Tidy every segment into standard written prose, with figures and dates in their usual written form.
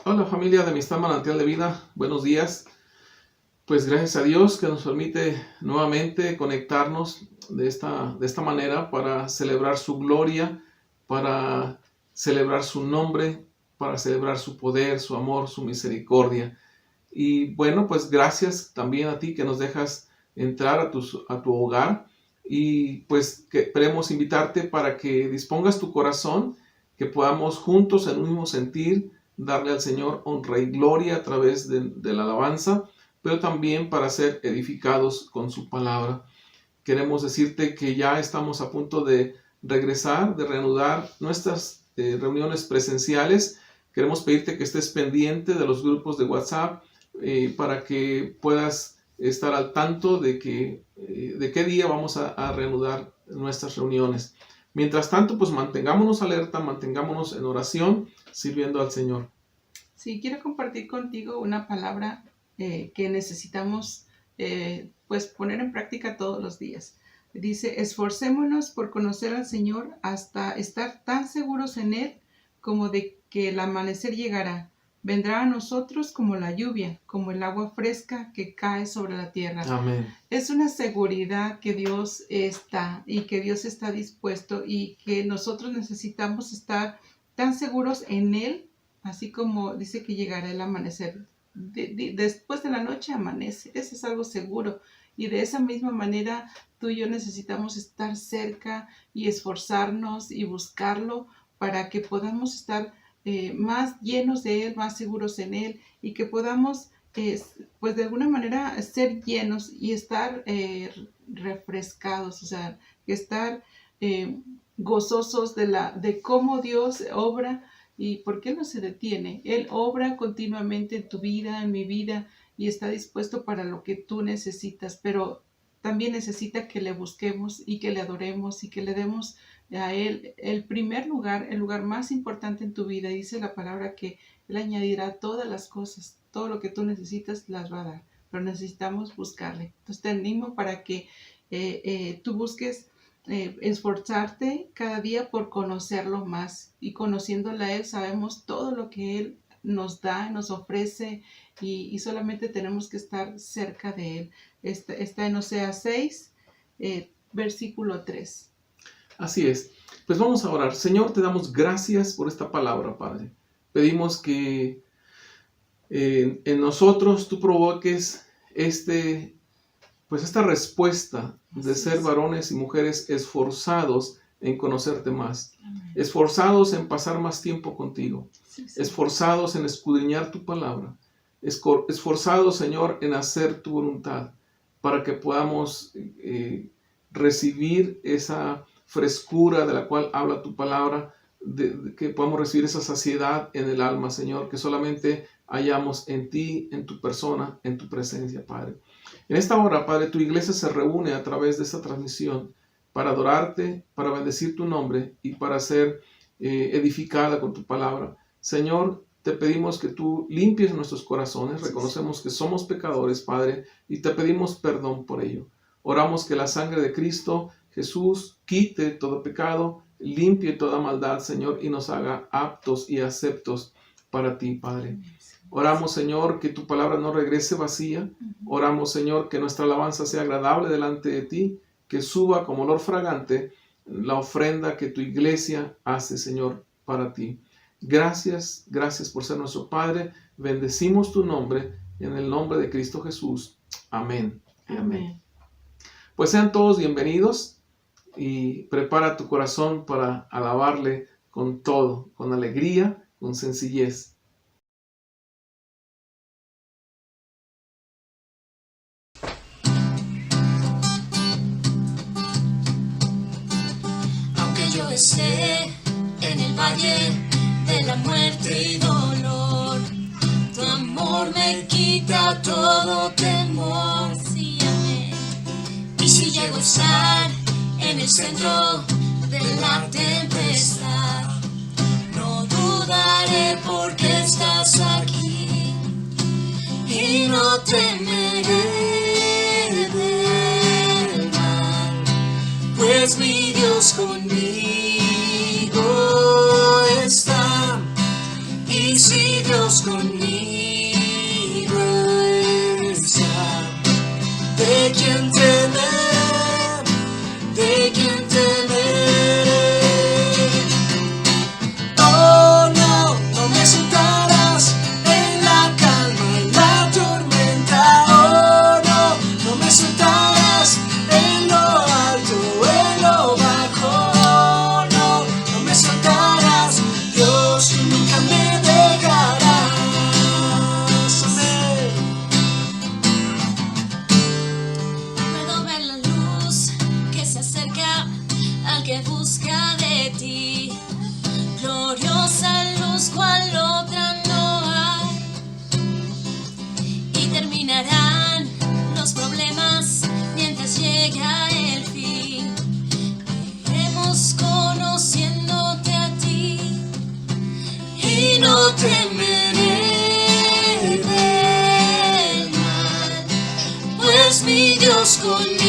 Hola familia de Amistad Manantial de Vida, buenos días. Pues gracias a Dios que nos permite nuevamente conectarnos de esta manera para celebrar su gloria, para celebrar su nombre, para celebrar su poder, su amor, su misericordia. Y bueno, pues gracias también a ti que nos dejas entrar a tu hogar y pues queremos invitarte para que dispongas tu corazón, que podamos juntos en un mismo sentir darle al Señor honra y gloria a través de la alabanza, pero también para ser edificados con su palabra. Queremos decirte que ya estamos a punto de regresar, de reanudar nuestras reuniones presenciales. Queremos pedirte que estés pendiente de los grupos de WhatsApp para que puedas estar al tanto de qué día vamos a reanudar nuestras reuniones. Mientras tanto, pues mantengámonos alerta, mantengámonos en oración, sirviendo al Señor. Sí, quiero compartir contigo una palabra que necesitamos pues poner en práctica todos los días. Dice, esforcémonos por conocer al Señor hasta estar tan seguros en Él como de que el amanecer llegará. Vendrá a nosotros como la lluvia, como el agua fresca que cae sobre la tierra. Amén. Es una seguridad que Dios está y que Dios está dispuesto y que nosotros necesitamos estar tan seguros en Él, así como dice que llegará el amanecer. Después de la noche amanece, eso es algo seguro. Y de esa misma manera tú y yo necesitamos estar cerca y esforzarnos y buscarlo para que podamos estar más llenos de Él, más seguros en Él y que podamos pues de alguna manera ser llenos y estar refrescados, o sea, estar gozosos de cómo Dios obra y por qué no se detiene. Él obra continuamente en tu vida, en mi vida y está dispuesto para lo que tú necesitas, pero también necesita que le busquemos y que le adoremos y que le demos a Él el primer lugar, el lugar más importante en tu vida. Dice la palabra que Él añadirá todas las cosas, todo lo que tú necesitas las va a dar, pero necesitamos buscarle. Entonces te animo para que tú busques esforzarte cada día por conocerlo más y conociéndole a Él sabemos todo lo que Él nos da, nos ofrece y solamente tenemos que estar cerca de Él. Está en Oseas 6, versículo 3. Así es. Pues vamos a orar. Señor, te damos gracias por esta palabra, Padre. Pedimos que en nosotros tú provoques esta respuesta de ser varones y mujeres esforzados en conocerte más, esforzados en pasar más tiempo contigo, esforzados en escudriñar tu palabra, esforzados, Señor, en hacer tu voluntad, para que podamos recibir esa frescura de la cual habla tu palabra, que podamos recibir esa saciedad en el alma, Señor, que solamente hallamos en ti, en tu persona, en tu presencia, Padre. En esta hora, Padre, tu iglesia se reúne a través de esta transmisión para adorarte, para bendecir tu nombre y para ser edificada con tu palabra. Señor, te pedimos que tú limpies nuestros corazones, reconocemos que somos pecadores, Padre, y te pedimos perdón por ello. Oramos que la sangre de Cristo Jesús quite todo pecado, limpie toda maldad, Señor, y nos haga aptos y aceptos para ti, Padre. Oramos, Señor, que tu palabra no regrese vacía. Oramos, Señor, que nuestra alabanza sea agradable delante de ti, que suba como olor fragante la ofrenda que tu iglesia hace, Señor, para ti. Gracias, gracias por ser nuestro Padre. Bendecimos tu nombre en el nombre de Cristo Jesús. Amén. Amén. Pues sean todos bienvenidos y prepara tu corazón para alabarle con todo, con alegría, con sencillez. Aunque yo esté en el valle de la muerte y dolor, tu amor me quita todo temor. Sí, amén. Y si llego a estar en el centro de la tempestad, no dudaré porque estás aquí y no temeré del mal, pues mi Dios conmigo está. Y si Dios conmigo está. ¿De quién temer? ¿De quién temeré? Oh no, no me soltarás en la calma, en la tormenta. Oh no, no me soltarás en lo alto, en lo bajo. Oh no, no me soltarás, Dios, tú nunca me dejarás. Amén. Puedo ver la luz que se acerca al que busca de ti. Gloriosa luz cual otra no hay. Y terminarán los problemas mientras llega el fin. Iremos conociéndote a ti y no temeré del mal, pues mi Dios conmigo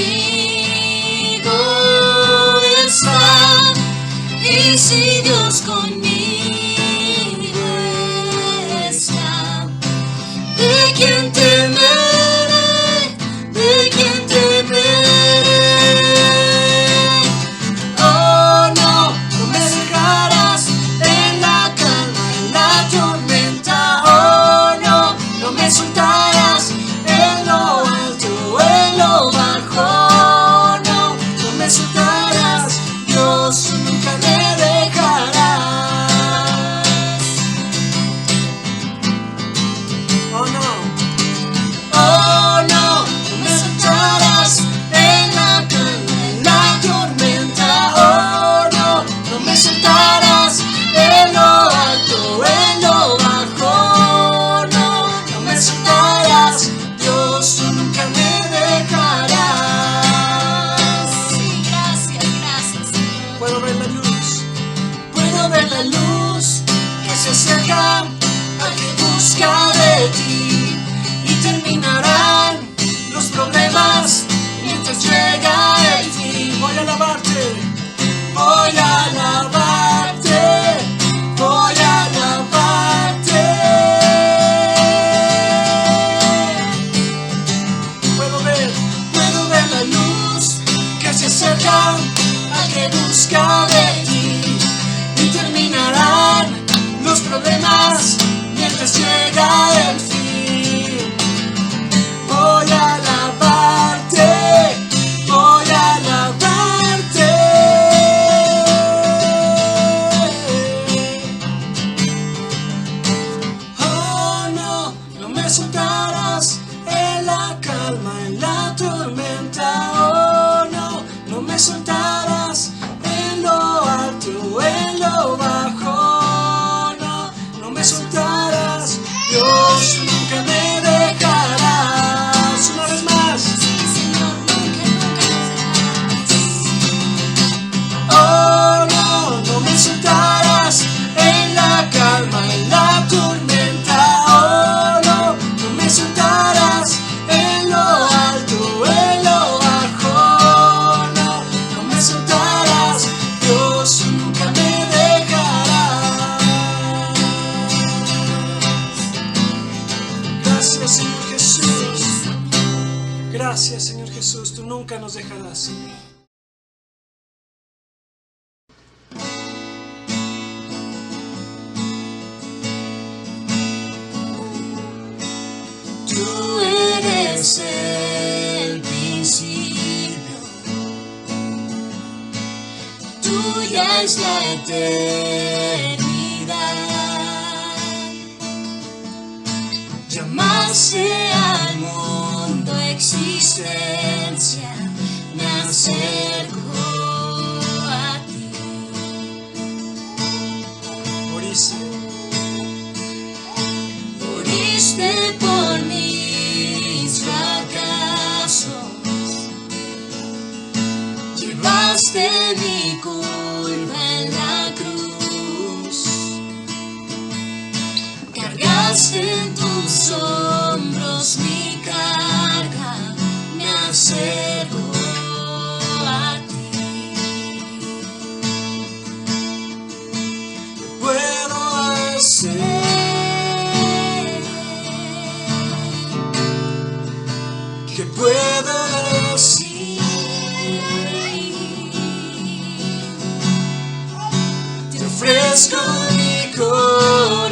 está. Y si Dios conmigo está, ¿de quién temeré? ¿De quién temeré? Oh no, no me dejarás en la calma, en la tormenta. Oh no, no me soltarás en lo alto, en lo bajo. Oh no, no me soltarás, Dios, tú nunca me dejarás. Oh no, oh no, no me soltarás en la calma, en la tormenta. Oh no, no me soltarás en lo alto, en lo bajo. Oh no, no me soltarás, Dios, tú nunca me dejarás. Sí, gracias, gracias, Señor. Puedo ver la luz que se acerca al que busca de ti. Y terminarán los problemas mientras llega el fin. Voy a alabarte, voy a alabarte, voy a alabarte. Puedo ver la luz que se acerca al que busca de ti. Y terminarán los problemas mientras llega el fin. Voy a alabarte, voy a alabarte. Oh no, no me soltarás en la calma, en la tormenta. Oh no, no me soltarás en lo alto, en lo bajo. No, no me soltarás, Dios, nunca me dejarás. Una vez más. Sí, Señor, nunca, nunca nos dejarás. Oh no, no me soltarás en la calma, en la tormenta. Oh no, no me soltarás en lo alto, en lo bajo. No, no me soltarás, Dios, tú nunca me dejarás. Gracias, Señor Jesús. Gracias, Señor Jesús, tú nunca nos dejarás. Tú eres el principio, tuya es la eternidad. Llamaste al mundo existencia, me acerco a ti. Moriste por mis fracasos, llevaste mi culpa en la cruz, cargaste en tus hombros mi carga, me acerco a ti. ¿Qué puedo hacer? ofrezco mi corazón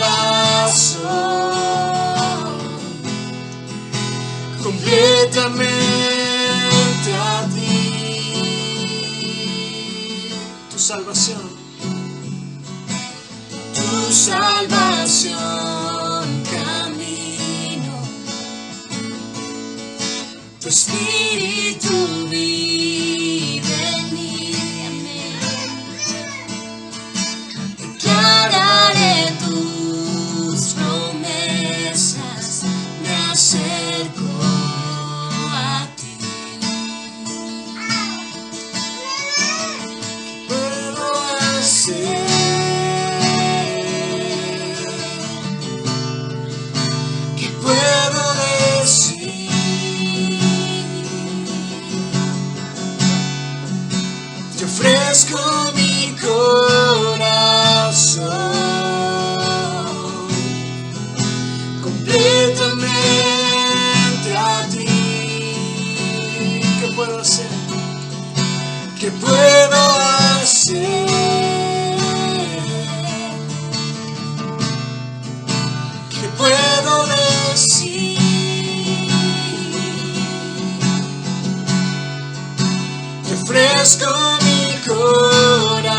completamente a ti. Tu salvación, camino, tu espíritu vive en mí. Declararé tus promesas, me acerco a ti. ¿Qué puedo hacer? ¿Qué puedo decir? Te ofrezco mi corazón completamente a ti. ¿Qué puedo hacer? ¿Qué puedo hacer? ¿Qué puedo decir? Te ofrezco mi corazón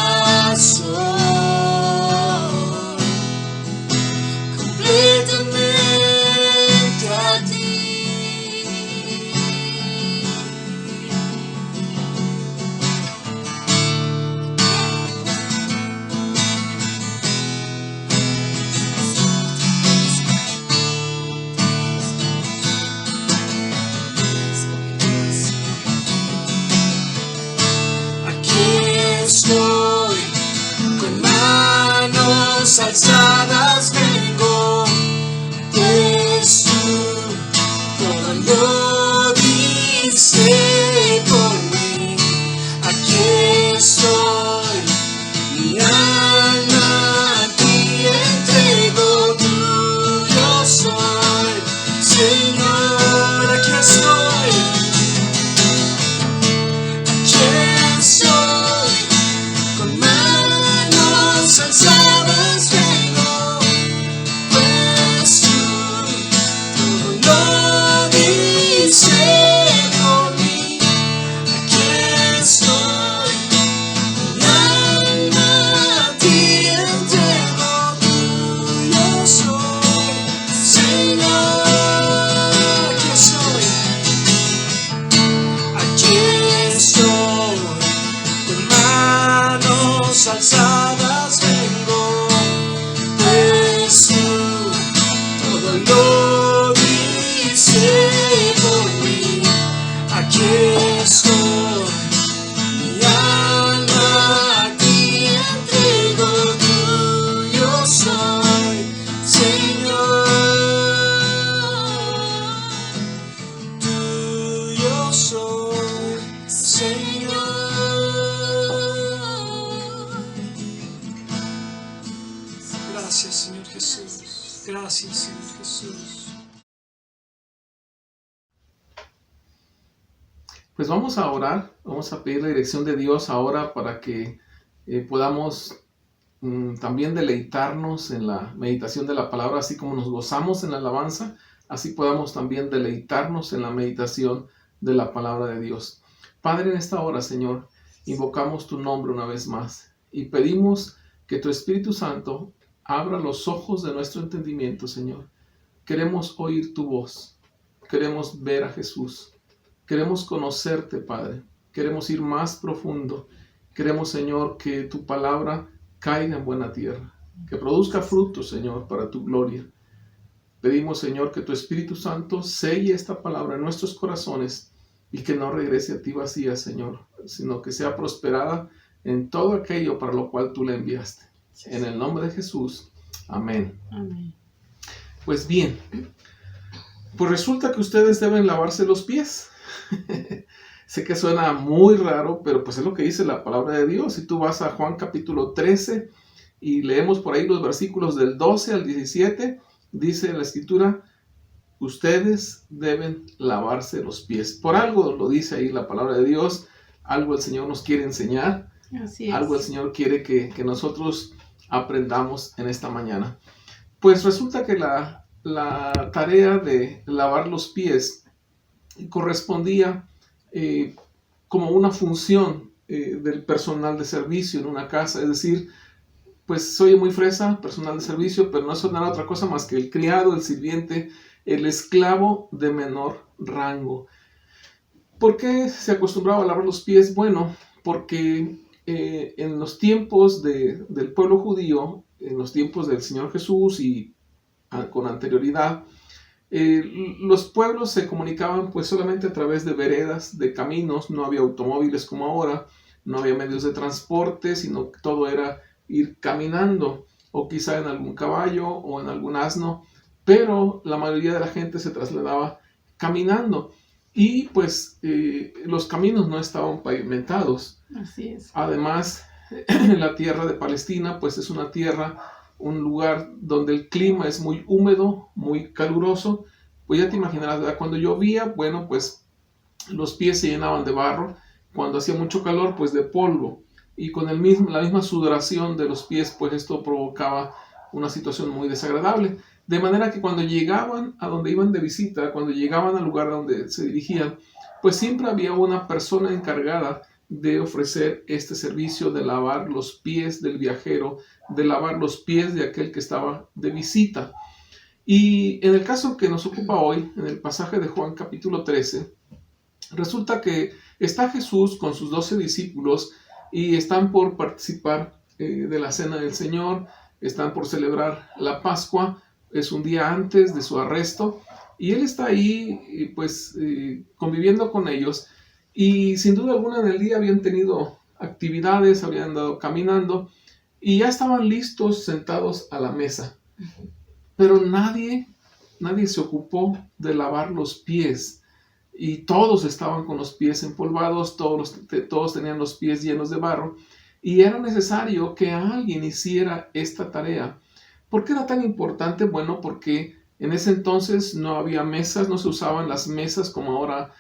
completamente a ti. Aquí estoy, con manos alzadas vengo, pues tú todo lo diste por mí. Aquí estoy, mi alma a ti entrego, tuyo soy, Señor. Aquí estoy, con manos alzadas vengo, pues tú todo lo diste por mí. Aquí estoy, mi alma a ti entrego, tuyo soy, Señor. Aquí estoy, con manos alzadas vengo, pues tú todo lo diste por mí. Aquí estoy, mi alma a ti entrego, tuyo soy, Señor. Tuyo soy, Señor. Gracias, Señor Jesús. Gracias, Señor Jesús. Pues vamos a orar, vamos a pedir la dirección de Dios ahora para que podamos también deleitarnos en la meditación de la palabra, así como nos gozamos en la alabanza, así podamos también deleitarnos en la meditación de la palabra de Dios. Padre, en esta hora, Señor, invocamos tu nombre una vez más y pedimos que tu Espíritu Santo abra los ojos de nuestro entendimiento, Señor. Queremos oír tu voz, queremos ver a Jesús. Queremos conocerte, Padre. Queremos ir más profundo. Queremos, Señor, que tu palabra caiga en buena tierra. Que produzca fruto, Señor, para tu gloria. Pedimos, Señor, que tu Espíritu Santo selle esta palabra en nuestros corazones y que no regrese a ti vacía, Señor, sino que sea prosperada en todo aquello para lo cual tú la enviaste. En el nombre de Jesús. Amén. Amén. Pues bien, pues resulta que ustedes deben lavarse los pies. Sé que suena muy raro, pero pues es lo que dice la palabra de Dios. Si tú vas a Juan capítulo 13 y leemos por ahí los versículos del 12 al 17, dice la escritura, ustedes deben lavarse los pies. Por algo lo dice ahí la palabra de Dios, algo el Señor nos quiere enseñar, Así es. algo el Señor quiere que nosotros aprendamos en esta mañana. Pues resulta que la tarea de lavar los pies correspondía como una función del personal de servicio en una casa, es decir, pues soy muy fresa, personal de servicio, pero no es nada otra cosa más que el criado, el sirviente, el esclavo de menor rango. ¿Por qué se acostumbraba a lavar los pies? Bueno, porque en los tiempos del pueblo judío, en los tiempos del Señor Jesús y con anterioridad, los pueblos se comunicaban pues solamente a través de veredas, de caminos. No había automóviles como ahora, no había medios de transporte, sino que todo era ir caminando, o quizá en algún caballo o en algún asno, pero la mayoría de la gente se trasladaba caminando. Y pues los caminos no estaban pavimentados. Así es. Además, la tierra de Palestina pues es una tierra, un lugar donde el clima es muy húmedo, muy caluroso. Pues ya te imaginarás, ¿verdad? Cuando llovía, bueno, pues los pies se llenaban de barro. Cuando hacía mucho calor, pues de polvo. Y con la misma sudoración de los pies, pues esto provocaba una situación muy desagradable. De manera que cuando llegaban a donde iban de visita, cuando llegaban al lugar donde se dirigían, pues siempre había una persona encargada de ofrecer este servicio de lavar los pies del viajero, de lavar los pies de aquel que estaba de visita. Y en el caso que nos ocupa hoy, en el pasaje de Juan capítulo 13, resulta que está Jesús con sus 12 discípulos y están por participar de la cena del Señor, están por celebrar la Pascua. Es un día antes de su arresto y él está ahí pues conviviendo con ellos, y sin duda alguna en el día habían tenido actividades, habían andado caminando y ya estaban listos sentados a la mesa, pero nadie se ocupó de lavar los pies, y todos estaban con los pies empolvados, todos tenían los pies llenos de barro, y era necesario que alguien hiciera esta tarea. ¿Por qué era tan importante? Bueno, porque en ese entonces no había mesas, no se usaban las mesas como ahora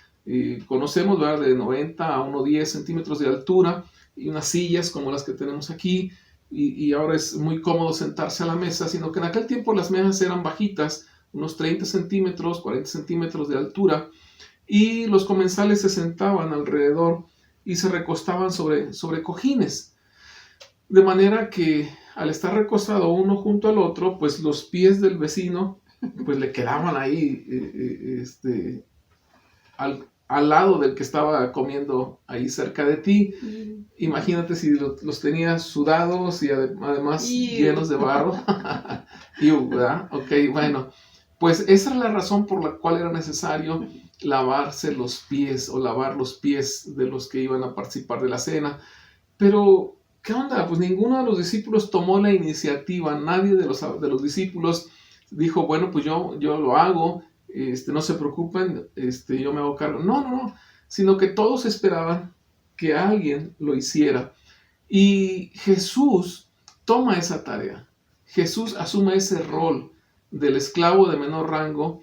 conocemos, ¿verdad? De 90 a 1,10 centímetros de altura, y unas sillas como las que tenemos aquí, y ahora es muy cómodo sentarse a la mesa, sino que en aquel tiempo las mesas eran bajitas, unos 30 centímetros, 40 centímetros de altura, y los comensales se sentaban alrededor y se recostaban sobre cojines, de manera que al estar recostado uno junto al otro, pues los pies del vecino pues le quedaban ahí al lado del que estaba comiendo ahí cerca de ti. Imagínate si los tenías sudados y además llenos de barro. ¿Verdad? Ok, bueno, pues esa es la razón por la cual era necesario lavarse los pies o lavar los pies de los que iban a participar de la cena. Pero ¿qué onda? Pues ninguno de los discípulos tomó la iniciativa, nadie de los discípulos dijo, bueno, pues yo lo hago, no se preocupen, yo me hago cargo. No, sino que todos esperaban que alguien lo hiciera. Y Jesús toma esa tarea. Jesús asume ese rol del esclavo de menor rango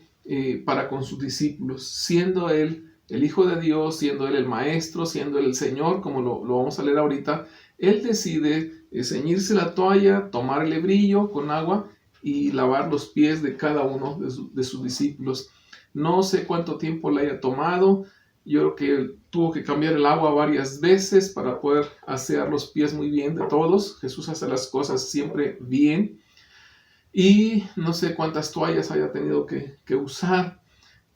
para con sus discípulos, siendo él el Hijo de Dios, siendo él el Maestro, siendo él el Señor, como lo vamos a leer ahorita. Él decide ceñirse la toalla, tomar el hebrillo con agua y lavar los pies de cada uno de sus discípulos. No sé cuánto tiempo le haya tomado. Yo creo que tuvo que cambiar el agua varias veces para poder asear los pies muy bien de todos. Jesús hace las cosas siempre bien. Y no sé cuántas toallas haya tenido que usar.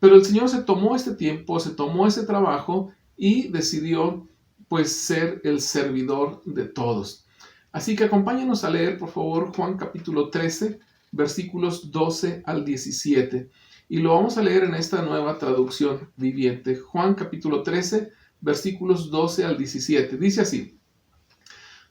Pero el Señor se tomó este tiempo, se tomó ese trabajo y decidió pues ser el servidor de todos. Así que acompáñanos a leer, por favor, Juan capítulo 13, versículos 12 al 17. Y lo vamos a leer en esta nueva traducción viviente. Juan capítulo 13, versículos 12 al 17. Dice así: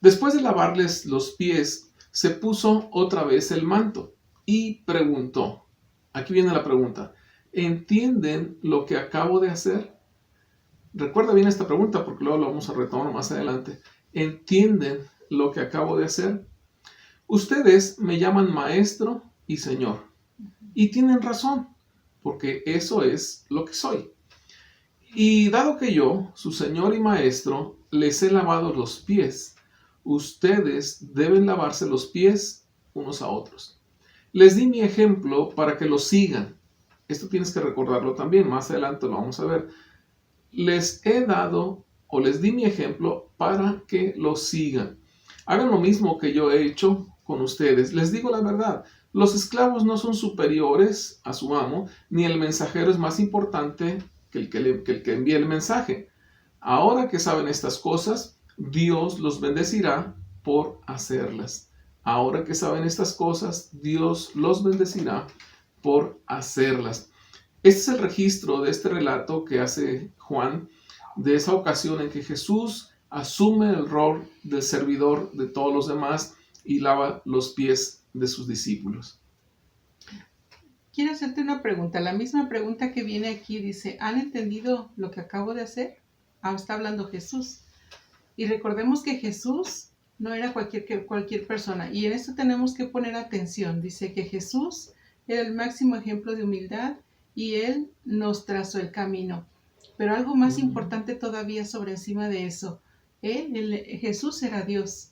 Después de lavarles los pies, se puso otra vez el manto y preguntó. Aquí viene la pregunta. ¿Entienden lo que acabo de hacer? Recuerda bien esta pregunta porque luego lo vamos a retomar más adelante. ¿Entienden lo que acabo de hacer? Ustedes me llaman maestro y señor. Y tienen razón, porque eso es lo que soy. Y dado que yo, su señor y maestro, les he lavado los pies, ustedes deben lavarse los pies unos a otros. Les di mi ejemplo para que lo sigan. Esto tienes que recordarlo también, más adelante lo vamos a ver. Les he dado o les di mi ejemplo para que lo sigan. Hagan lo mismo que yo he hecho con ustedes. Les digo la verdad, los esclavos no son superiores a su amo, ni el mensajero es más importante que el que envía el mensaje. Ahora que saben estas cosas, Dios los bendecirá por hacerlas. Ahora que saben estas cosas, Dios los bendecirá por hacerlas. Este es el registro de este relato que hace Juan, de esa ocasión en que Jesús asume el rol del servidor de todos los demás y lava los pies de sus discípulos. Quiero hacerte una pregunta. La misma pregunta que viene aquí dice, ¿han entendido lo que acabo de hacer? Está hablando Jesús. Y recordemos que Jesús no era cualquier persona. Y en esto tenemos que poner atención. Dice que Jesús era el máximo ejemplo de humildad y Él nos trazó el camino. Pero algo más importante todavía sobre encima de eso. Jesús era Dios.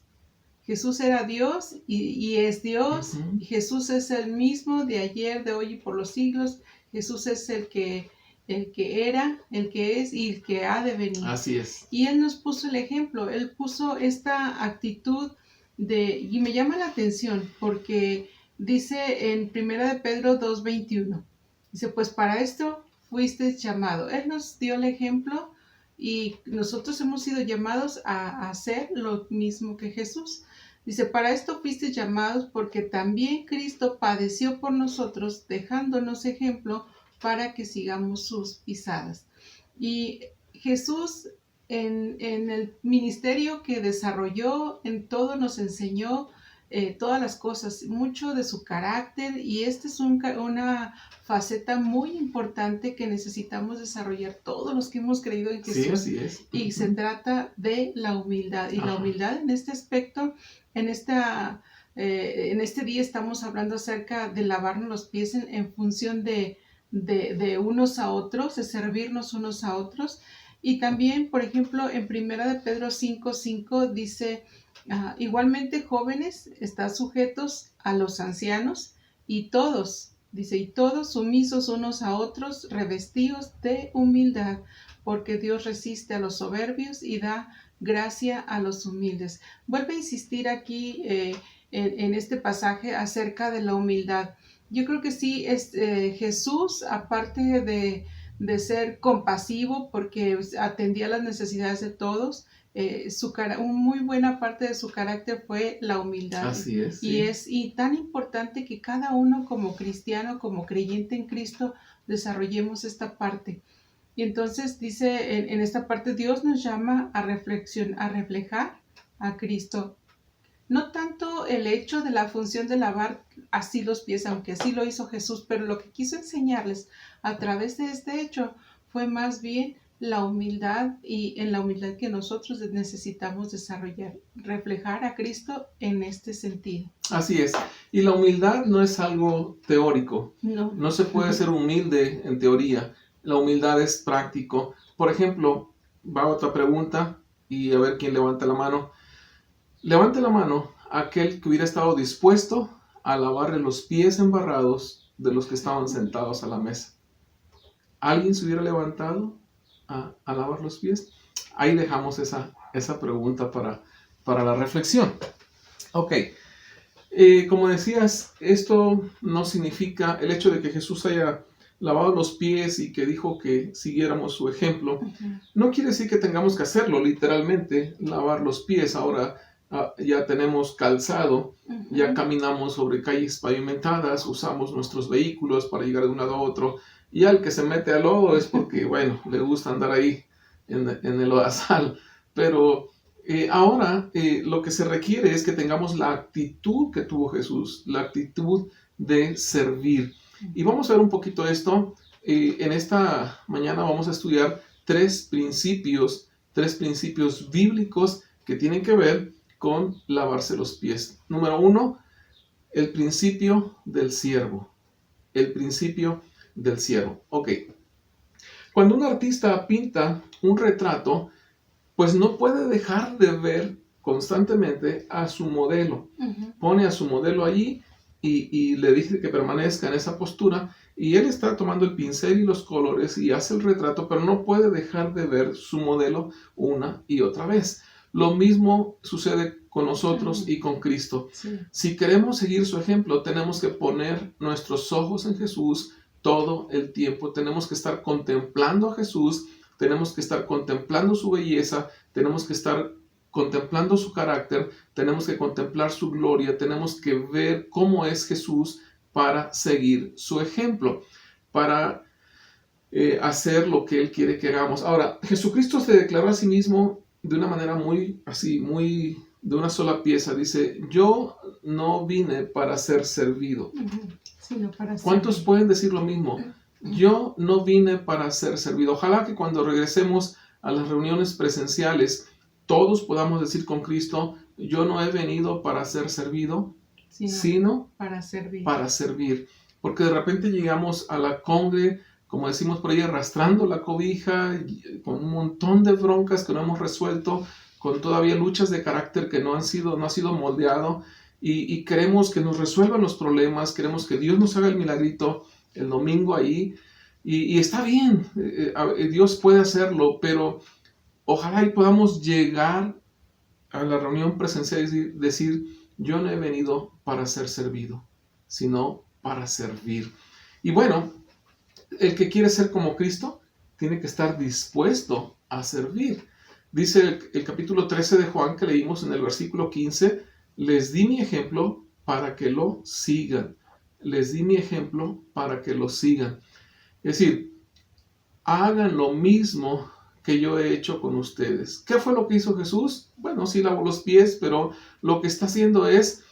Jesús era Dios y es Dios. Y Jesús es el mismo de ayer, de hoy y por los siglos. Jesús es el que era, el que es y el que ha de venir. Así es. Y Él nos puso el ejemplo. Él puso esta actitud y me llama la atención porque dice en 1 Pedro 2:21. Dice, pues para esto fuiste llamado. Él nos dio el ejemplo y nosotros hemos sido llamados a hacer lo mismo que Jesús. Dice, para esto fuiste llamados porque también Cristo padeció por nosotros, dejándonos ejemplo para que sigamos sus pisadas. Y Jesús en el ministerio que desarrolló, en todo nos enseñó todas las cosas, mucho de su carácter, y esta es una faceta muy importante que necesitamos desarrollar todos los que hemos creído en Jesús. Sí, así es. Y se trata de la humildad. Y la humildad en este aspecto, en este día estamos hablando acerca de lavarnos los pies en función de unos a otros, de servirnos unos a otros. Y también, por ejemplo, en 1 Pedro 5:5 dice, igualmente jóvenes, están sujetos a los ancianos y todos sumisos unos a otros, revestidos de humildad, porque Dios resiste a los soberbios y da gracia a los humildes. Vuelve a insistir aquí en este pasaje acerca de la humildad. Yo creo que sí, Jesús, aparte de ser compasivo porque atendía las necesidades de todos, una muy buena parte de su carácter fue la humildad. Así es. Sí. Y tan importante que cada uno como cristiano, como creyente en Cristo, desarrollemos esta parte. Y entonces dice en esta parte, Dios nos llama a reflejar a Cristo. No tanto el hecho de la función de lavar así los pies, aunque así lo hizo Jesús, pero lo que quiso enseñarles a través de este hecho fue más bien la humildad, y en la humildad que nosotros necesitamos desarrollar, reflejar a Cristo en este sentido. Así es. Y la humildad no es algo teórico. No se puede ser humilde en teoría. La humildad es práctico. Por ejemplo, va otra pregunta y a ver quién levanta la mano. Levante la mano aquel que hubiera estado dispuesto a lavarle los pies embarrados de los que estaban sentados a la mesa. ¿Alguien se hubiera levantado a lavar los pies? Ahí dejamos esa pregunta para la reflexión. Ok. Como decías, esto no significa el hecho de que Jesús haya lavado los pies y que dijo que siguiéramos su ejemplo. No quiere decir que tengamos que hacerlo literalmente, lavar los pies. Ahora ya tenemos calzado, ya caminamos sobre calles pavimentadas, usamos nuestros vehículos para llegar de un lado a otro. Y al que se mete al lodo es porque, bueno, le gusta andar ahí en el lodazal. Pero ahora lo que se requiere es que tengamos la actitud que tuvo Jesús, la actitud de servir. Y vamos a ver un poquito esto. En esta mañana vamos a estudiar tres principios bíblicos que tienen que ver con lavarse los pies. Número 1, el principio del siervo. El principio del siervo. Ok. Cuando un artista pinta un retrato, pues no puede dejar de ver constantemente a su modelo. Ujú. Pone a su modelo allí y le dice que permanezca en esa postura, y él está tomando el pincel y los colores y hace el retrato, pero no puede dejar de ver su modelo una y otra vez. Lo mismo sucede con nosotros y con Cristo. Sí. Si queremos seguir su ejemplo, tenemos que poner nuestros ojos en Jesús todo el tiempo. Tenemos que estar contemplando a Jesús, tenemos que estar contemplando su belleza, tenemos que estar contemplando su carácter, tenemos que contemplar su gloria, tenemos que ver cómo es Jesús para seguir su ejemplo, para hacer lo que Él quiere que hagamos. Ahora, Jesucristo se declaró a sí mismo de una manera muy de una sola pieza. Dice, yo no vine para ser servido. Ujú. Sino para ¿Cuántos servir. pueden decir lo mismo? Yo no vine para ser servido. Ojalá que cuando regresemos a las reuniones presenciales, todos podamos decir con Cristo, yo no he venido para ser servido, sino para servir. para servir. Porque de repente llegamos a la congre, como decimos por ahí, arrastrando la cobija, con un montón de broncas que no hemos resuelto, con todavía luchas de carácter que no ha sido moldeado, y queremos que nos resuelvan los problemas, queremos que Dios nos haga el milagrito el domingo ahí, y está bien, Dios puede hacerlo, pero ojalá y podamos llegar a la reunión presencial y decir, yo no he venido para ser servido, sino para servir. Y bueno, el que quiere ser como Cristo tiene que estar dispuesto a servir. Dice el capítulo 13 de Juan, que leímos en el versículo 15, les di mi ejemplo para que lo sigan. Les di mi ejemplo para que lo sigan. Es decir, hagan lo mismo que yo he hecho con ustedes. ¿Qué fue lo que hizo Jesús? Bueno, sí lavó los pies, pero lo que está haciendo es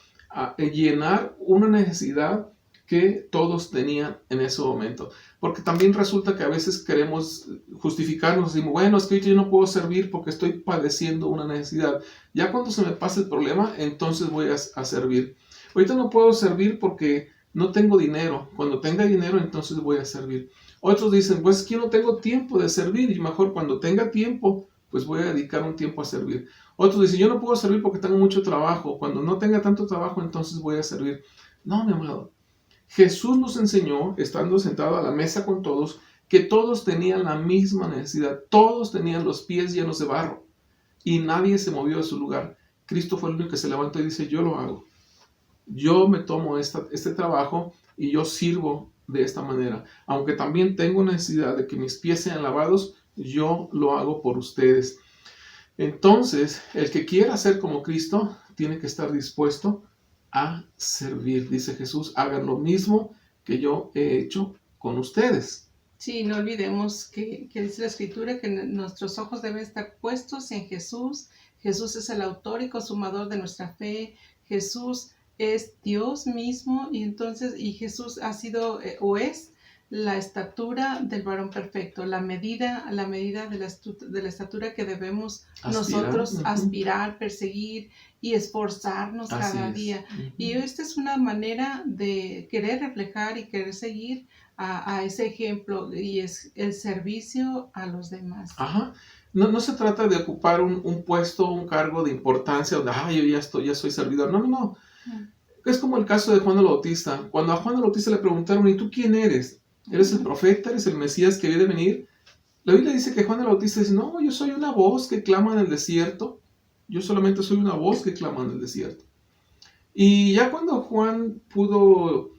llenar una necesidad que todos tenían en ese momento. Porque también resulta que a veces queremos justificarnos, decimos, bueno, es que yo no puedo servir porque estoy padeciendo una necesidad. Ya cuando se me pase el problema, entonces voy a servir. Ahorita no puedo servir porque no tengo dinero. Cuando tenga dinero, entonces voy a servir. Otros dicen, pues es que yo no tengo tiempo de servir y mejor cuando tenga tiempo, pues voy a dedicar un tiempo a servir. Otros dicen, yo no puedo servir porque tengo mucho trabajo. Cuando no tenga tanto trabajo, entonces voy a servir. No, mi amado. Jesús nos enseñó, estando sentado a la mesa con todos, que todos tenían la misma necesidad. Todos tenían los pies llenos de barro y nadie se movió de su lugar. Cristo fue el único que se levantó y dice, yo lo hago. Yo me tomo este trabajo y yo sirvo de esta manera. Aunque también tengo necesidad de que mis pies sean lavados, yo lo hago por ustedes. Entonces, el que quiera ser como Cristo tiene que estar dispuesto a servir. Dice Jesús, hagan lo mismo que yo he hecho con ustedes. Sí, no olvidemos que dice la Escritura que nuestros ojos deben estar puestos en Jesús. Jesús es el autor y consumador de nuestra fe. Jesús es Dios mismo, y Jesús ha sido o es la estatura del varón perfecto, la medida de la estatura que debemos nosotros aspirar, perseguir y esforzarnos cada día. Y esta es una manera de querer reflejar y querer seguir a ese ejemplo, y es el servicio a los demás. Ajá. No se trata de ocupar un puesto, un cargo de importancia, donde yo ya soy servidor. No. Es como el caso de Juan el Bautista. Cuando a Juan el Bautista le preguntaron, ¿y tú quién eres? ¿Eres el profeta? ¿Eres el Mesías que había de venir? La Biblia dice que Juan el Bautista dice, no, yo soy una voz que clama en el desierto. Yo solamente soy una voz que clama en el desierto. Y ya cuando Juan pudo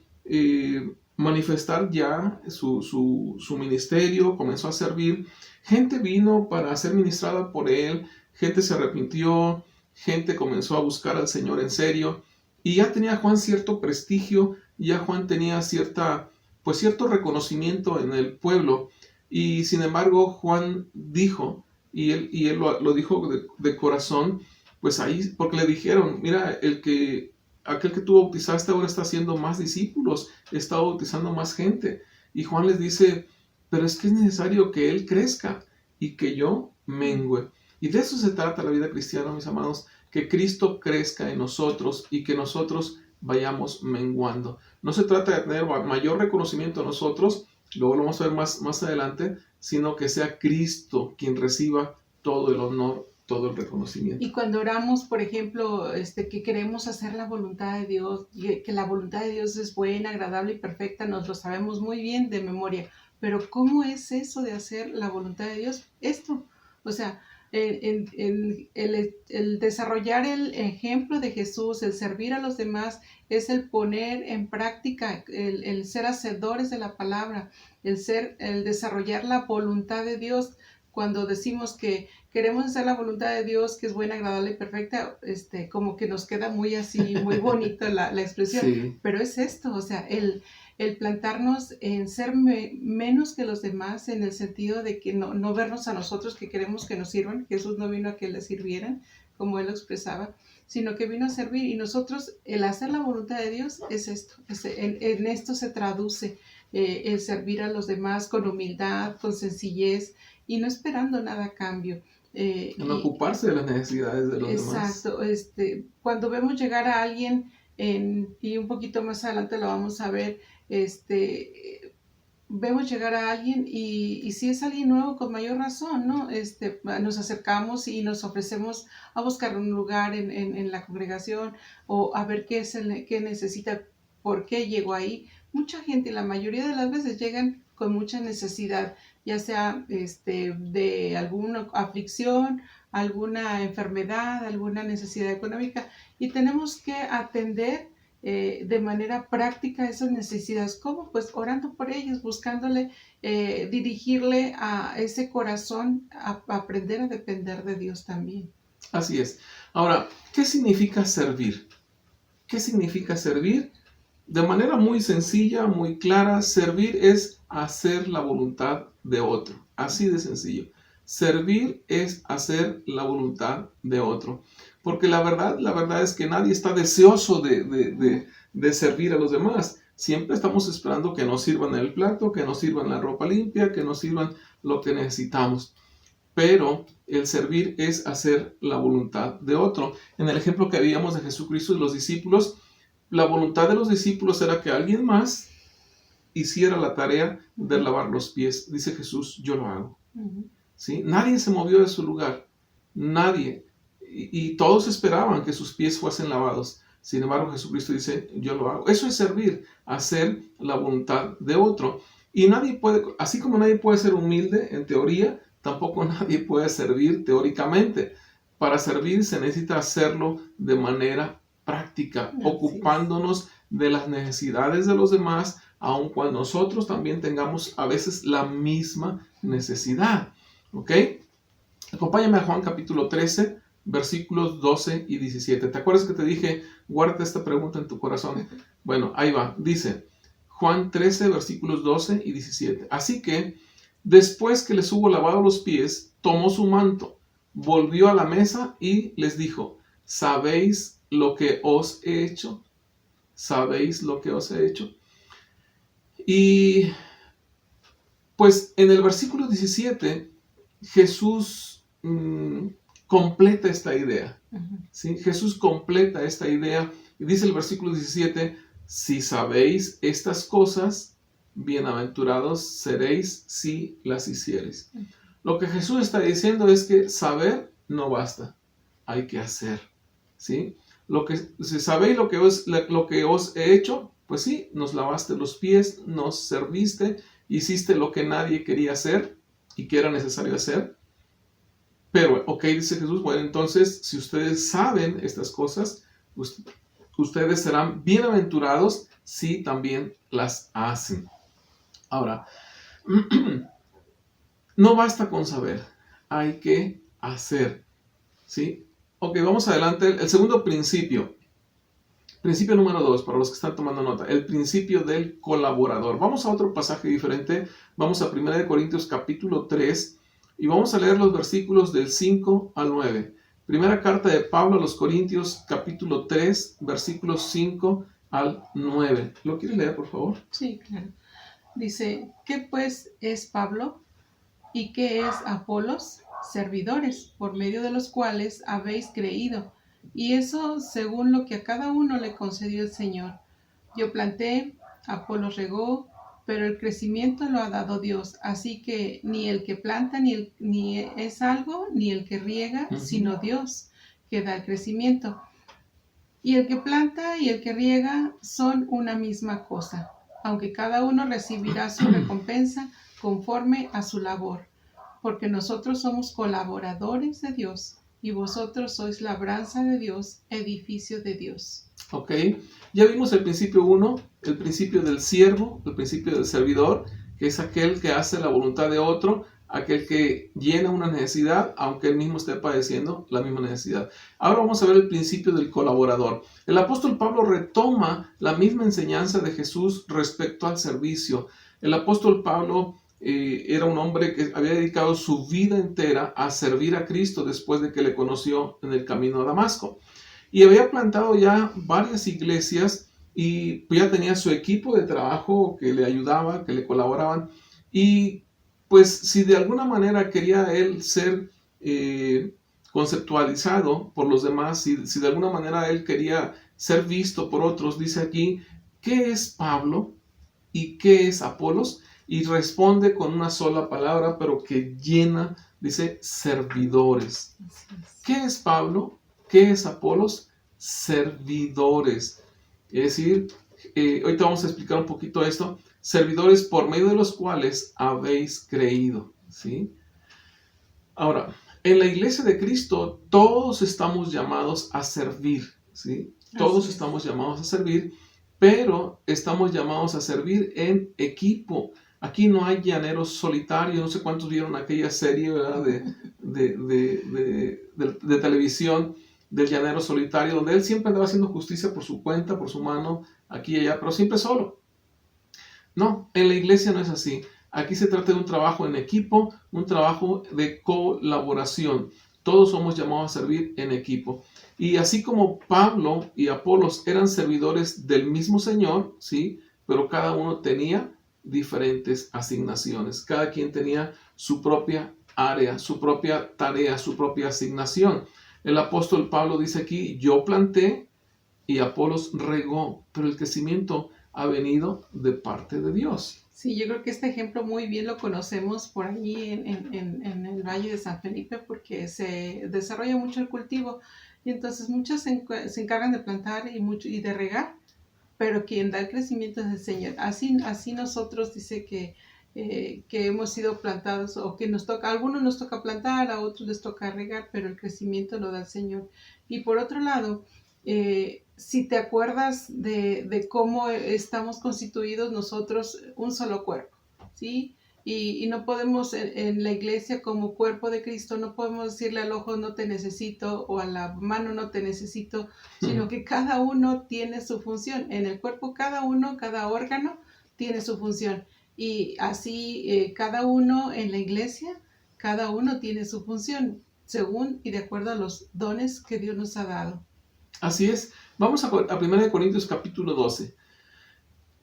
manifestar ya su ministerio, comenzó a servir, gente vino para ser ministrada por él, gente se arrepintió, gente comenzó a buscar al Señor en serio, y ya tenía Juan cierto prestigio, ya Juan tenía cierto reconocimiento en el pueblo, y sin embargo Juan dijo, y él lo dijo de corazón, pues ahí, porque le dijeron, mira, aquel que tú bautizaste ahora está haciendo más discípulos, está bautizando más gente. Y Juan les dice, pero es que es necesario que él crezca y que yo mengüe. Y de eso se trata la vida cristiana, mis amados, que Cristo crezca en nosotros y que nosotros vayamos menguando. No se trata de tener mayor reconocimiento a nosotros, luego lo vamos a ver más adelante, sino que sea Cristo quien reciba todo el honor, todo el reconocimiento. Y cuando oramos, por ejemplo, que queremos hacer la voluntad de Dios, que la voluntad de Dios es buena, agradable y perfecta, nos lo sabemos muy bien de memoria. Pero ¿cómo es eso de hacer la voluntad de Dios? Esto, o sea, el desarrollar el ejemplo de Jesús, el servir a los demás, es el poner en práctica, el ser hacedores de la palabra, el desarrollar la voluntad de Dios. Cuando decimos que queremos hacer la voluntad de Dios, que es buena, agradable y perfecta, como que nos queda muy así, muy bonita la expresión. Sí. Pero es esto, o sea, el plantarnos en ser menos que los demás, en el sentido de que no vernos a nosotros que queremos que nos sirvan. Jesús no vino a que le sirvieran, como él lo expresaba, sino que vino a servir. Y nosotros, el hacer la voluntad de Dios es esto, en esto se traduce el servir a los demás con humildad, con sencillez y no esperando nada a cambio. En ocuparse de las necesidades de los demás. Exacto. Cuando vemos llegar a alguien, y un poquito más adelante lo vamos a ver, vemos llegar a alguien y si es alguien nuevo, con mayor razón, ¿no? Nos acercamos y nos ofrecemos a buscar un lugar en la congregación o a ver qué necesita, por qué llegó ahí. Mucha gente, la mayoría de las veces llegan con mucha necesidad, ya sea de alguna aflicción, alguna enfermedad, alguna necesidad económica, y tenemos que atender de manera práctica esas necesidades. ¿Cómo? Pues orando por ellos, buscándole dirigirle a ese corazón a aprender a depender de Dios también. Así es. Ahora, ¿qué significa servir? ¿Qué significa servir? De manera muy sencilla, muy clara, servir es hacer la voluntad de otro. Así de sencillo. Servir es hacer la voluntad de otro. Porque la verdad es que nadie está deseoso de servir a los demás. Siempre estamos esperando que nos sirvan el plato, que nos sirvan la ropa limpia, que nos sirvan lo que necesitamos. Pero el servir es hacer la voluntad de otro. En el ejemplo que veíamos de Jesucristo y los discípulos, la voluntad de los discípulos era que alguien más hiciera la tarea de lavar los pies. Dice Jesús, yo lo hago. ¿Sí? Nadie se movió de su lugar. Nadie. Y todos esperaban que sus pies fuesen lavados. Sin embargo, Jesucristo dice, yo lo hago. Eso es servir, hacer la voluntad de otro. Y nadie puede, así como nadie puede ser humilde en teoría, tampoco nadie puede servir teóricamente. Para servir se necesita hacerlo de manera práctica, ocupándonos de las necesidades de los demás, aun cuando nosotros también tengamos a veces la misma necesidad. ¿Ok? Acompáñame a Juan capítulo 13, versículos 12 y 17. ¿Te acuerdas que te dije, guarda esta pregunta en tu corazón? Bueno, ahí va. Dice, Juan 13, versículos 12 y 17. Así que, después que les hubo lavado los pies, tomó su manto, volvió a la mesa y les dijo, ¿sabéis lo que os he hecho? ¿Sabéis lo que os he hecho? Y pues en el versículo 17, Jesús completa esta idea. ¿Sí? Jesús completa esta idea y dice el versículo 17, si sabéis estas cosas, bienaventurados seréis si las hiciereis. Lo que Jesús está diciendo es que saber no basta, hay que hacer. ¿Sí? Si sabéis lo que os he hecho, pues sí, nos lavaste los pies, nos serviste, hiciste lo que nadie quería hacer y que era necesario hacer. Pero, ok, dice Jesús, bueno, entonces, si ustedes saben estas cosas, ustedes serán bienaventurados si también las hacen. Ahora, no basta con saber, hay que hacer. ¿Sí? Ok, vamos adelante. El segundo principio. Principio número 2, para los que están tomando nota. El principio del colaborador. Vamos a otro pasaje diferente. Vamos a 1 Corintios capítulo 3 y vamos a leer los versículos del 5 al 9. Primera carta de Pablo a los Corintios capítulo 3, versículos 5 al 9. ¿Lo quieres leer, por favor? Sí, claro. Dice, ¿qué pues es Pablo y qué es Apolos? Servidores, por medio de los cuales habéis creído, y eso según lo que a cada uno le concedió el Señor. Yo planté, Apolos regó, pero el crecimiento lo ha dado Dios. Así que ni el que planta ni es algo, ni el que riega, sino Dios que da el crecimiento. Y el que planta y el que riega son una misma cosa, aunque cada uno recibirá su recompensa conforme a su labor, porque nosotros somos colaboradores de Dios y vosotros sois labranza de Dios, edificio de Dios. Ok, ya vimos el principio 1, el principio del siervo, el principio del servidor, que es aquel que hace la voluntad de otro, aquel que llena una necesidad, aunque él mismo esté padeciendo la misma necesidad. Ahora vamos a ver el principio del colaborador. El apóstol Pablo retoma la misma enseñanza de Jesús respecto al servicio. El apóstol Pablo era un hombre que había dedicado su vida entera a servir a Cristo después de que le conoció en el camino a Damasco. Y había plantado ya varias iglesias y ya tenía su equipo de trabajo que le ayudaba, que le colaboraban. Y pues si de alguna manera quería él ser conceptualizado por los demás, si de alguna manera él quería ser visto por otros, dice aquí, ¿qué es Pablo y qué es Apolos? Y responde con una sola palabra, pero que llena, dice, servidores. ¿Qué es Pablo? ¿Qué es Apolos? Servidores. Es decir, ahorita vamos a explicar un poquito esto. Servidores por medio de los cuales habéis creído, ¿sí? Ahora, en la iglesia de Cristo todos estamos llamados a servir, ¿sí? Todos estamos llamados a servir, pero estamos llamados a servir en equipo. Aquí no hay llaneros solitarios. No sé cuántos vieron aquella serie, ¿verdad? de televisión del llanero solitario, donde él siempre andaba haciendo justicia por su cuenta, por su mano, aquí y allá, pero siempre solo. No, en la iglesia no es así. Aquí se trata de un trabajo en equipo, un trabajo de colaboración. Todos somos llamados a servir en equipo. Y así como Pablo y Apolos eran servidores del mismo Señor, ¿sí? Pero cada uno tenía diferentes asignaciones. Cada quien tenía su propia área, su propia tarea, su propia asignación. El apóstol Pablo dice aquí, yo planté y Apolos regó, pero el crecimiento ha venido de parte de Dios. Sí, yo creo que este ejemplo muy bien lo conocemos por allí en el Valle de San Felipe, porque se desarrolla mucho el cultivo y entonces muchos se encargan de plantar y de regar, pero quien da el crecimiento es el Señor. Así nosotros dice que hemos sido plantados o que nos toca, a algunos nos toca plantar, a otros les toca regar, pero el crecimiento lo da el Señor. Y por otro lado, si te acuerdas de cómo estamos constituidos nosotros, un solo cuerpo, ¿sí? Y no podemos en la iglesia como cuerpo de Cristo, no podemos decirle al ojo no te necesito o a la mano no te necesito, sino que cada uno tiene su función. En el cuerpo cada órgano tiene su función. Y así cada uno en la iglesia, cada uno tiene su función, según y de acuerdo a los dones que Dios nos ha dado. Así es. Vamos a 1 Corintios capítulo 12.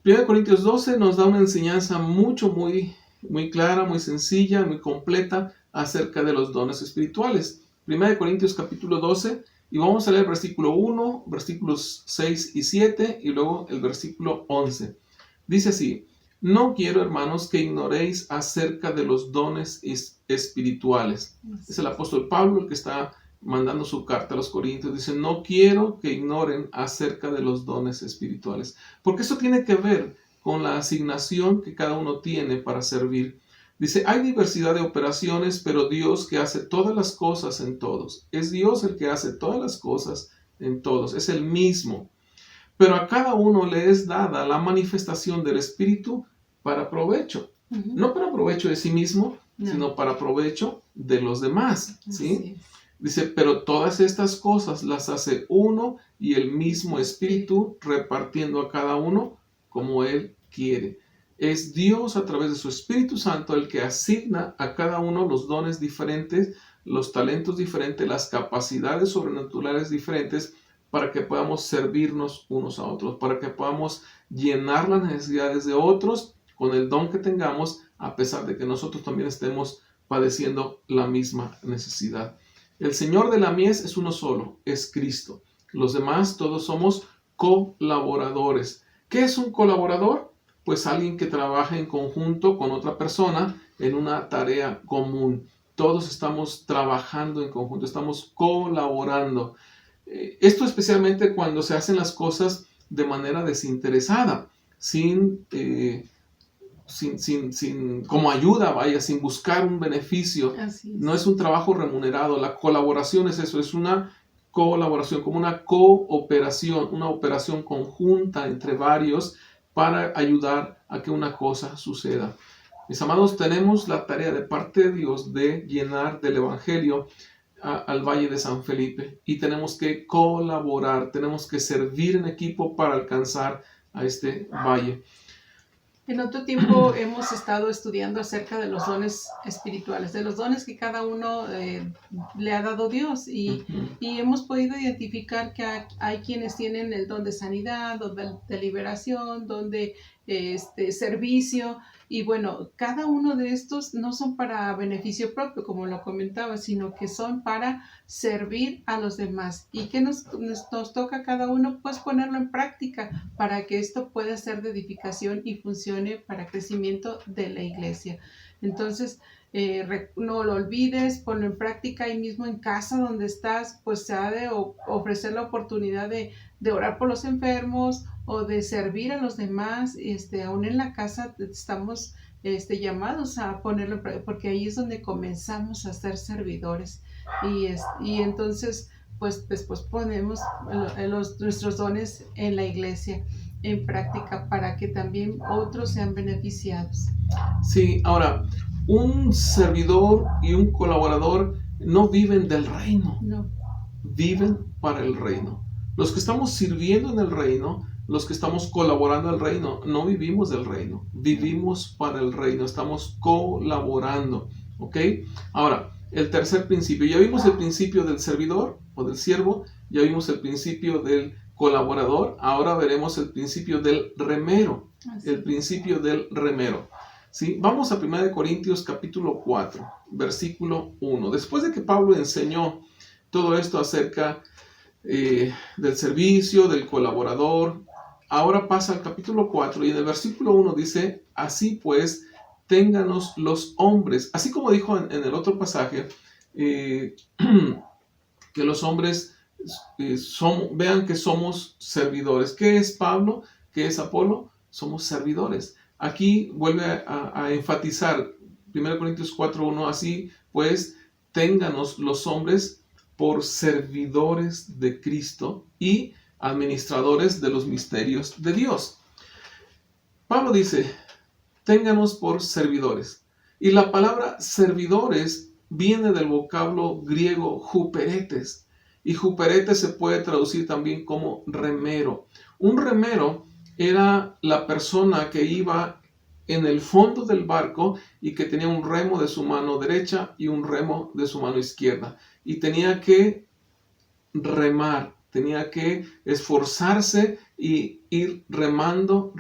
1 Corintios 12 nos da una enseñanza muy clara, muy sencilla, muy completa acerca de los dones espirituales. 1 Corintios capítulo 12 y vamos a leer el versículo 1, versículos 6 y 7 y luego el versículo 11. Dice así, no quiero, hermanos, que ignoréis acerca de los dones espirituales. Es el apóstol Pablo el que está mandando su carta a los Corintios. Dice, no quiero que ignoren acerca de los dones espirituales. Porque eso tiene que ver con la asignación que cada uno tiene para servir. Dice, hay diversidad de operaciones, pero Dios que hace todas las cosas en todos. Es Dios el que hace todas las cosas en todos. Es el mismo. Pero a cada uno le es dada la manifestación del Espíritu para provecho. No para provecho de sí mismo, sino para provecho de los demás. ¿Sí? Dice, pero todas estas cosas las hace uno y el mismo Espíritu, repartiendo a cada uno como Él quiere. Es Dios a través de su Espíritu Santo el que asigna a cada uno los dones diferentes, los talentos diferentes, las capacidades sobrenaturales diferentes, para que podamos servirnos unos a otros, para que podamos llenar las necesidades de otros con el don que tengamos, a pesar de que nosotros también estemos padeciendo la misma necesidad. El Señor de la mies es uno solo, es Cristo. Los demás todos somos colaboradores. ¿Qué es un colaborador? pues alguien que trabaja en conjunto con otra persona en una tarea común. Todos estamos trabajando en conjunto, estamos colaborando. Esto especialmente cuando se hacen las cosas de manera desinteresada, sin como ayuda, vaya, sin buscar un beneficio. Así es. No es un trabajo remunerado. La colaboración es eso, es una colaboración, como una cooperación, una operación conjunta entre varios para ayudar a que una cosa suceda. Mis amados, tenemos la tarea de parte de Dios de llenar del Evangelio al Valle de San Felipe, y tenemos que colaborar, tenemos que servir en equipo para alcanzar a este valle. En otro tiempo hemos estado estudiando acerca de los dones espirituales, de los dones que cada uno le ha dado Dios, y hemos podido identificar que hay quienes tienen el don de sanidad, don de liberación, don de servicio, y bueno, cada uno de estos no son para beneficio propio, como lo comentaba, sino que son para servir a los demás. ¿Y qué nos toca a cada uno? Pues ponerlo en práctica para que esto pueda ser de edificación y funcione para crecimiento de la iglesia. Entonces, no lo olvides, ponlo en práctica ahí mismo en casa donde estás, pues se ha de ofrecer la oportunidad de orar por los enfermos o de servir a los demás. Aún en la casa estamos llamados a ponerlo en práctica, porque ahí es donde comenzamos a ser servidores, y entonces pues ponemos nuestros dones en la iglesia en práctica para que también otros sean beneficiados. Sí, ahora, un servidor y un colaborador no viven del reino, No. viven para el reino. Los que estamos sirviendo en el reino, los que estamos colaborando al reino, no vivimos del reino, vivimos para el reino, estamos colaborando, ¿ok? Ahora, el tercer principio, ya vimos el principio del servidor o del siervo, ya vimos el principio del colaborador, ahora veremos el principio del remero, el principio del remero. ¿Sí? Vamos a 1 Corintios capítulo 4, versículo 1. Después de que Pablo enseñó todo esto acerca del servicio, del colaborador, ahora pasa al capítulo 4 y en el versículo 1 dice: así pues, ténganos los hombres, así como dijo en el otro pasaje, que los hombres vean que somos servidores. ¿Qué es Pablo? ¿Qué es Apolo? Somos servidores. Aquí vuelve a enfatizar 1 Corintios 4:1, así pues, ténganos los hombres por servidores de Cristo y administradores de los misterios de Dios. Pablo dice, ténganos por servidores. Y la palabra servidores viene del vocablo griego huperetes. Y huperetes se puede traducir también como remero. Un remero era la persona que iba en el fondo del barco y que tenía un remo de su mano derecha y un remo de su mano izquierda. Y tenía que remar, tenía que esforzarse y ir remando.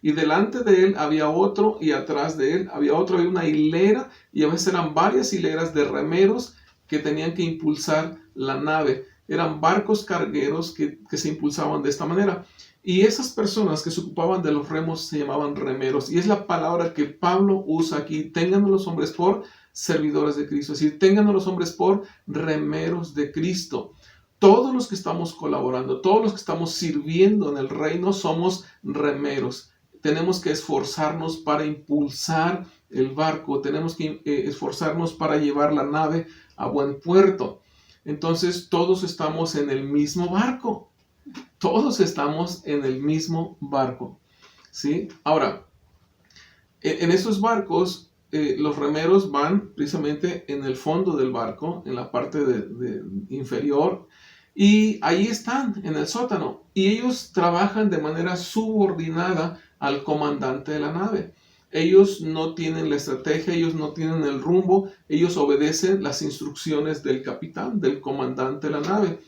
Y delante de él había otro y atrás de él había otro. Había una hilera y a veces eran varias hileras de remeros que tenían que impulsar la nave. Eran barcos cargueros que se impulsaban de esta manera. Y esas personas que se ocupaban de los remos se llamaban remeros. Y es la palabra que Pablo usa aquí. Ténganos los hombres por servidores de Cristo. Es decir, ténganos los hombres por remeros de Cristo. Todos los que estamos colaborando, todos los que estamos sirviendo en el reino somos remeros. Tenemos que esforzarnos para impulsar el barco. Tenemos que esforzarnos para llevar la nave a buen puerto. Entonces todos estamos en el mismo barco. Todos estamos en el mismo barco, ¿sí? Ahora, en esos barcos, los remeros van precisamente en el fondo del barco, en la parte inferior, y ahí están, en el sótano, y ellos trabajan de manera subordinada al comandante de la nave. Ellos no tienen la estrategia, ellos no tienen el rumbo, ellos obedecen las instrucciones del capitán, del comandante de la nave.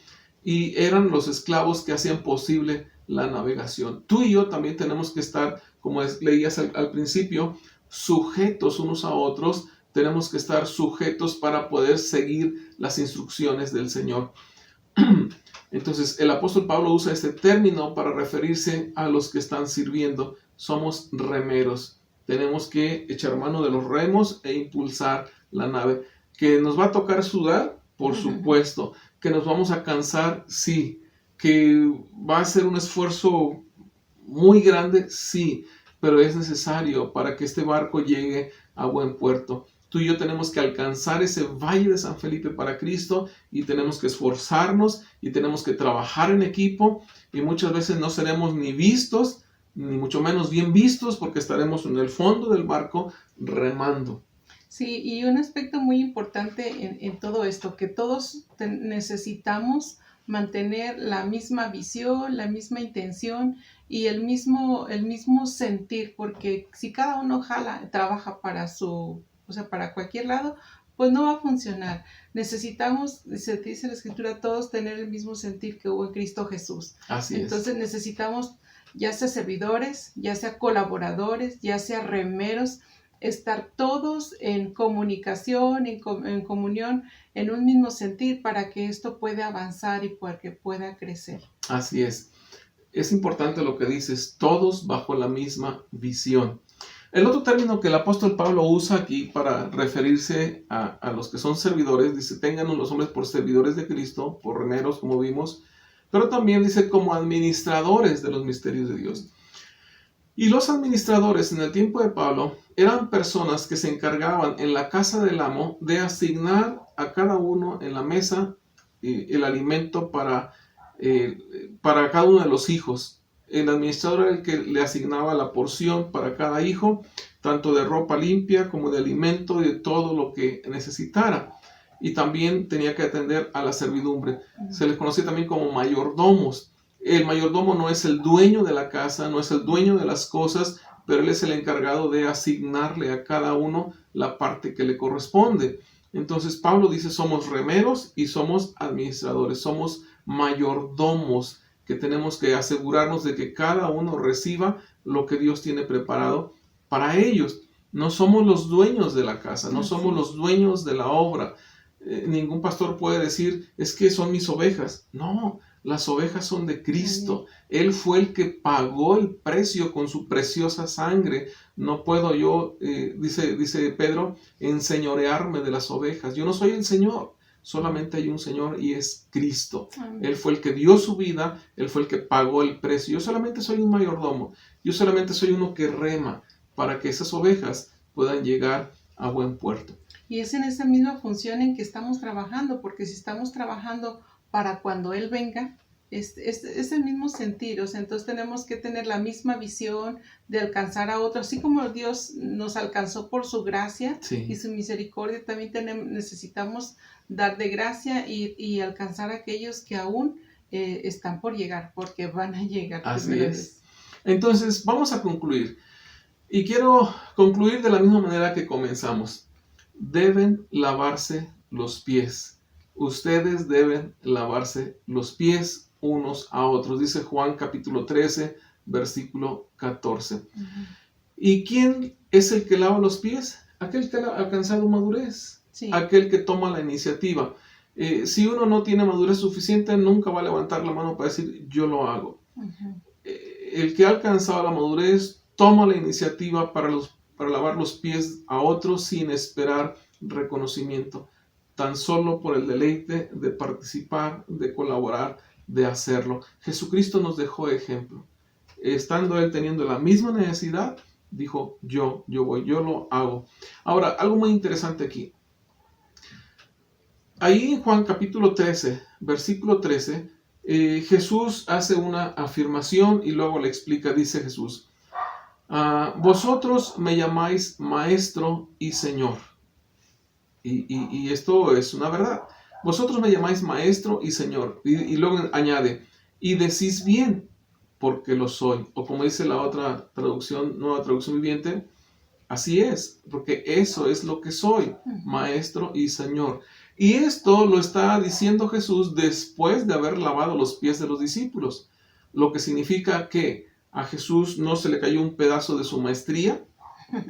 Y eran los esclavos que hacían posible la navegación. Tú y yo también tenemos que estar, como leías al principio, sujetos unos a otros. Tenemos que estar sujetos para poder seguir las instrucciones del Señor. Entonces, el apóstol Pablo usa este término para referirse a los que están sirviendo. Somos remeros. Tenemos que echar mano de los remos e impulsar la nave. ¿Que nos va a tocar sudar? Por supuesto. ¿Que nos vamos a cansar? Sí. ¿Que va a ser un esfuerzo muy grande? Sí. Pero es necesario para que este barco llegue a buen puerto. Tú y yo tenemos que alcanzar ese valle de San Felipe para Cristo y tenemos que esforzarnos y tenemos que trabajar en equipo y muchas veces no seremos ni vistos, ni mucho menos bien vistos porque estaremos en el fondo del barco remando. Sí, y un aspecto muy importante en todo esto, que todos necesitamos mantener la misma visión, la misma intención y el mismo sentir, porque si cada uno trabaja para para cualquier lado, pues no va a funcionar. Necesitamos, se dice en la Escritura, todos tener el mismo sentir que hubo en Cristo Jesús. Así es. Entonces necesitamos, ya sea servidores, ya sea colaboradores, ya sea remeros, estar todos en comunicación, en comunión, en un mismo sentir para que esto pueda avanzar y para que pueda crecer. Así es. Es importante lo que dices, todos bajo la misma visión. El otro término que el apóstol Pablo usa aquí para referirse a los que son servidores, dice, tengan los hombres por servidores de Cristo, por remeros, como vimos, pero también dice como administradores de los misterios de Dios. Y los administradores en el tiempo de Pablo eran personas que se encargaban en la casa del amo de asignar a cada uno en la mesa el alimento para cada uno de los hijos. El administrador era el que le asignaba la porción para cada hijo, tanto de ropa limpia como de alimento y de todo lo que necesitara. Y también tenía que atender a la servidumbre. Se les conocía también como mayordomos. El mayordomo no es el dueño de la casa, no es el dueño de las cosas, pero él es el encargado de asignarle a cada uno la parte que le corresponde. Entonces Pablo dice, somos remeros y somos administradores, somos mayordomos, que tenemos que asegurarnos de que cada uno reciba lo que Dios tiene preparado para ellos. No somos los dueños de la casa, no somos los dueños de la obra. Ningún pastor puede decir, es que son mis ovejas. No, las ovejas son de Cristo. Él fue el que pagó el precio con su preciosa sangre. No puedo yo, dice Pedro, enseñorearme de las ovejas. Yo no soy el Señor. Solamente hay un Señor y es Cristo. Él fue el que dio su vida, Él fue el que pagó el precio. Yo solamente soy un mayordomo, yo solamente soy uno que rema para que esas ovejas puedan llegar a buen puerto. Y es en esa misma función en que estamos trabajando, porque si estamos trabajando para cuando Él venga, es el mismo sentir, o sea, entonces tenemos que tener la misma visión de alcanzar a otros, así como Dios nos alcanzó por su gracia y su misericordia, también necesitamos dar de gracia y alcanzar a aquellos que aún están por llegar, porque van a llegar. Así es. Entonces, vamos a concluir. Y quiero concluir de la misma manera que comenzamos. Deben lavarse los pies. Ustedes deben lavarse los pies unos a otros. Dice Juan capítulo 13, versículo 14. ¿Y quién es el que lava los pies? Aquel que ha alcanzado madurez. Aquel que toma la iniciativa. Si uno no tiene madurez suficiente, nunca va a levantar la mano para decir, yo lo hago. El que ha alcanzado la madurez toma la iniciativa para lavar los pies a otros sin esperar reconocimiento, tan solo por el deleite de participar, de colaborar, de hacerlo. Jesucristo nos dejó ejemplo. Estando Él teniendo la misma necesidad, dijo, yo voy, yo lo hago. Ahora, algo muy interesante aquí. Ahí en Juan capítulo 13, versículo 13, Jesús hace una afirmación y luego le explica, dice Jesús, vosotros me llamáis maestro y señor. Y esto es una verdad. Vosotros me llamáis maestro y señor. Y luego añade, y decís bien, porque lo soy. O como dice la otra traducción, Nueva Traducción Viviente, así es, porque eso es lo que soy, maestro y señor. Y esto lo está diciendo Jesús después de haber lavado los pies de los discípulos. Lo que significa que a Jesús no se le cayó un pedazo de su maestría,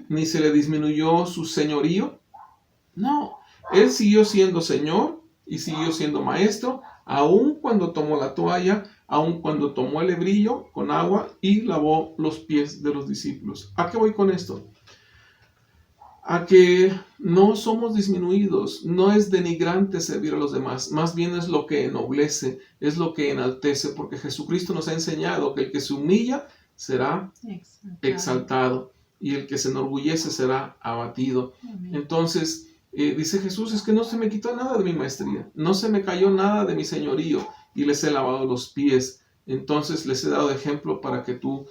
ni se le disminuyó su señorío. No, Él siguió siendo Señor y siguió siendo Maestro, aun cuando tomó la toalla, aun cuando tomó el hebrillo con agua y lavó los pies de los discípulos. ¿A qué voy con esto? A que no somos disminuidos, no es denigrante servir a los demás, más bien es lo que ennoblece, es lo que enaltece, porque Jesucristo nos ha enseñado que el que se humilla será exaltado y el que se enorgullece será abatido. Amén. Entonces, dice Jesús, es que no se me quitó nada de mi maestría, no se me cayó nada de mi señorío y les he lavado los pies. Entonces les he dado ejemplo para que tú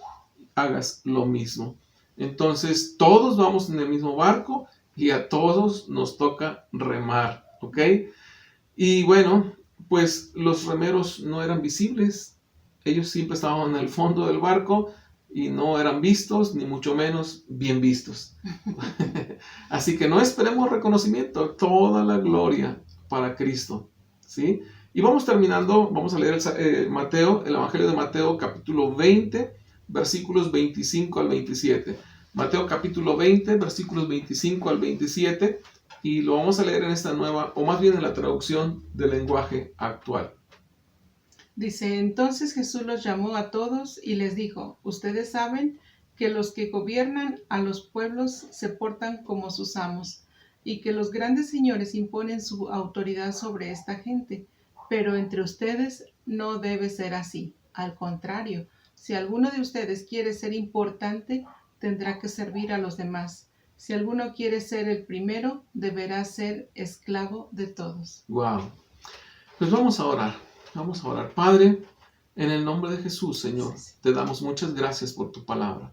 hagas lo mismo. Entonces todos vamos en el mismo barco y a todos nos toca remar, ¿ok? Y bueno, pues los remeros no eran visibles, ellos siempre estaban en el fondo del barco y no eran vistos, ni mucho menos bien vistos. Así que no esperemos reconocimiento, toda la gloria para Cristo, ¿sí? Y vamos terminando, vamos a leer Mateo, el Evangelio de Mateo, capítulo 20, versículos 25 al 27. Mateo capítulo 20, versículos 25 al 27, y lo vamos a leer en esta nueva, o más bien en la traducción del lenguaje actual. Dice, entonces Jesús los llamó a todos y les dijo, ustedes saben que los que gobiernan a los pueblos se portan como sus amos, y que los grandes señores imponen su autoridad sobre esta gente, pero entre ustedes no debe ser así. Al contrario, si alguno de ustedes quiere ser importante, tendrá que servir a los demás. Si alguno quiere ser el primero, deberá ser esclavo de todos. Wow. Pues vamos a orar. Vamos a orar. Padre, en el nombre de Jesús, Señor, te damos muchas gracias por tu palabra.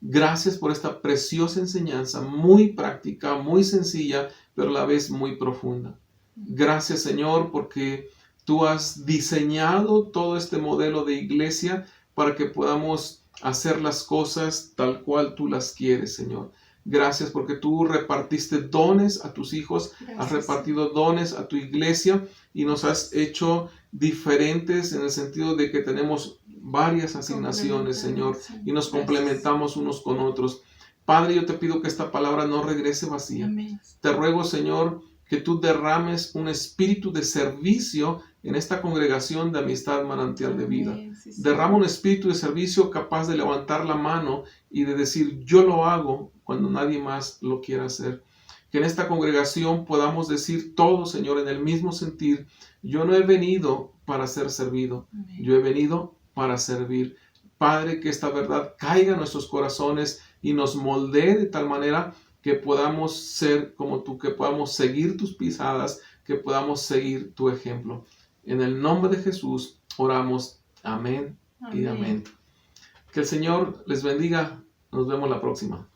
Gracias por esta preciosa enseñanza, muy práctica, muy sencilla, pero a la vez muy profunda. Gracias, Señor, porque tú has diseñado todo este modelo de iglesia para que podamos hacer las cosas tal cual tú las quieres, Señor. Gracias porque tú repartiste dones a tus hijos, has repartido dones a tu iglesia y nos has hecho diferentes en el sentido de que tenemos varias asignaciones, Señor, y nos complementamos unos con otros. Padre, yo te pido que esta palabra no regrese vacía. Amén. Te ruego, Señor, que tú derrames un espíritu de servicio en esta congregación de Amistad Manantial de Vida. Derrama un espíritu de servicio capaz de levantar la mano y de decir, yo lo hago cuando nadie más lo quiera hacer. Que en esta congregación podamos decir todos, Señor, en el mismo sentir, yo no he venido para ser servido, yo he venido para servir. Padre, que esta verdad caiga en nuestros corazones y nos moldee de tal manera que podamos ser como tú, que podamos seguir tus pisadas, que podamos seguir tu ejemplo. En el nombre de Jesús oramos. Amén y amén. Que el Señor les bendiga. Nos vemos la próxima.